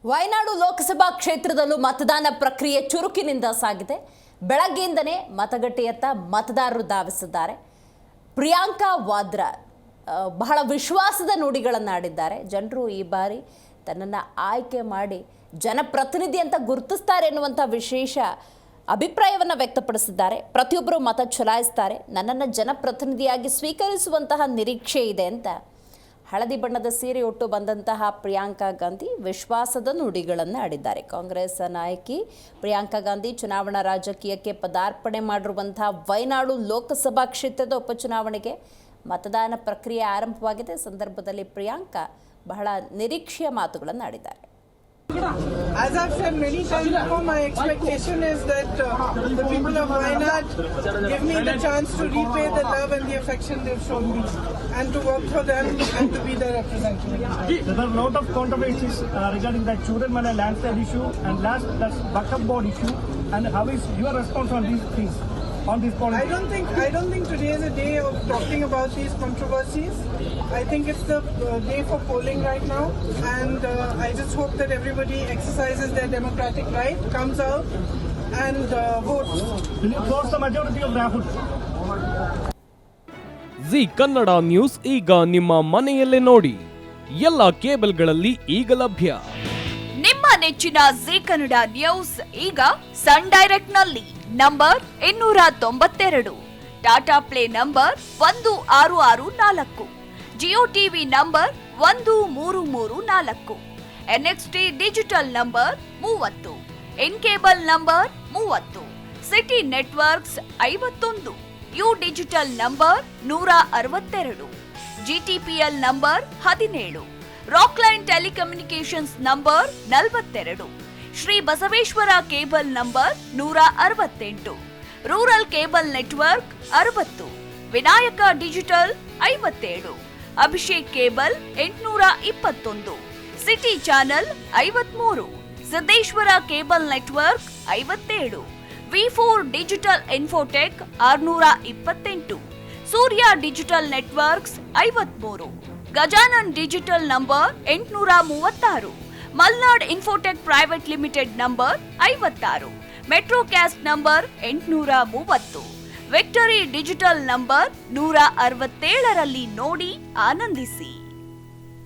ವಯನಾಡು ಲೋಕಸಭಾ ಕ್ಷೇತ್ರದಲ್ಲೂ ಮತದಾನ ಪ್ರಕ್ರಿಯೆ ಚುರುಕಿನಿಂದ ಸಾಗಿದೆ. ಬೆಳಗ್ಗೆಯಿಂದನೇ ಮತಗಟ್ಟೆಯತ್ತ ಮತದಾರರು ಧಾವಿಸಿದ್ದಾರೆ. ಪ್ರಿಯಾಂಕಾ ವಾದ್ರಾ ಬಹಳ ವಿಶ್ವಾಸದ ನುಡಿಗಳನ್ನಾಡಿದ್ದಾರೆ. ಜನರು ಈ ಬಾರಿ ತನ್ನನ್ನು ಆಯ್ಕೆ ಮಾಡಿ ಜನಪ್ರತಿನಿಧಿ ಅಂತ ಗುರುತಿಸ್ತಾರೆ ಎನ್ನುವಂಥ ವಿಶೇಷ ಅಭಿಪ್ರಾಯವನ್ನು ವ್ಯಕ್ತಪಡಿಸಿದ್ದಾರೆ. ಪ್ರತಿಯೊಬ್ಬರು ಮತ ಚಲಾಯಿಸ್ತಾರೆ, ನನ್ನನ್ನು ಜನಪ್ರತಿನಿಧಿಯಾಗಿ ಸ್ವೀಕರಿಸುವಂತಹ ನಿರೀಕ್ಷೆ ಇದೆ ಅಂತ ಹಳದಿ ಬಣ್ಣದ ಸೀರೆ ಉಟ್ಟು ಬಂದಂತಹ ಪ್ರಿಯಾಂಕಾ ಗಾಂಧಿ ವಿಶ್ವಾಸದ ನುಡಿಗಳನ್ನು ಆಡಿದ್ದಾರೆ. ಕಾಂಗ್ರೆಸ್ ನಾಯಕಿ ಪ್ರಿಯಾಂಕಾ ಗಾಂಧಿ ಚುನಾವಣಾ ರಾಜಕೀಯಕ್ಕೆ ಪದಾರ್ಪಣೆ ಮಾಡಿರುವಂತಹ ವಯನಾಡು ಲೋಕಸಭಾ ಕ್ಷೇತ್ರದ ಉಪಚುನಾವಣೆಗೆ ಮತದಾನ ಪ್ರಕ್ರಿಯೆ ಆರಂಭವಾಗಿದೆ. ಸಂದರ್ಭದಲ್ಲಿ ಪ್ರಿಯಾಂಕಾ ಬಹಳ ನಿರೀಕ್ಷೆಯ ಮಾತುಗಳನ್ನು ಆಡಿದ್ದಾರೆ. As I've said many times before, my expectation is that the people of Wayanad give me the chance to repay the love and the affection they've shown me and to work for them and to be their representative. There are a lot of controversies regarding that Churanmala landslide issue and that's Waqf board issue, and how is your response on these things? On this point? I don't think today is a day of talking about these controversies. I think it's the day for polling right now, and I just hope that everybody exercises their democratic right, comes out and votes. Will you force the majority of Rahul? G Kannada News ಈಗ ನಿಮ್ಮ ಮನೆಯಲ್ಲೇ ನೋಡಿ. ಎಲ್ಲ ಕೇಬಲ್ಗಳಲ್ಲಿ ಈಗ ಲಭ್ಯ. ನಿಮ್ಮ ನೆಚ್ಚಿನ ಜಿ ಕನ್ನಡ ನ್ಯೂಸ್ ಈಗ ಸನ್ ಡೈರೆಕ್ಟ್ ನಲ್ಲಿ number 292, Tata Play number 1664, Jio TV number 1334, NXT Digital number 30, In Cable number 30, City Networks 51, U Digital number 162, GTPL number 17, Rockline Telecommunications number 42, Shri Basaveshwara cable number 168, rural cable network 60, Vinayaka digital 57, Abhishek cable 821, City channel 53, Siddeshwara cable network 57, ವಿ4 digital Infotech 628, Surya digital networks 53, Gajanan digital number 836, Malnad Infotech private limited number 56, Metrocast number 830, Victory digital number 167ರಲ್ಲಿ ನೋಡಿ ಆನಂದಿಸಿ.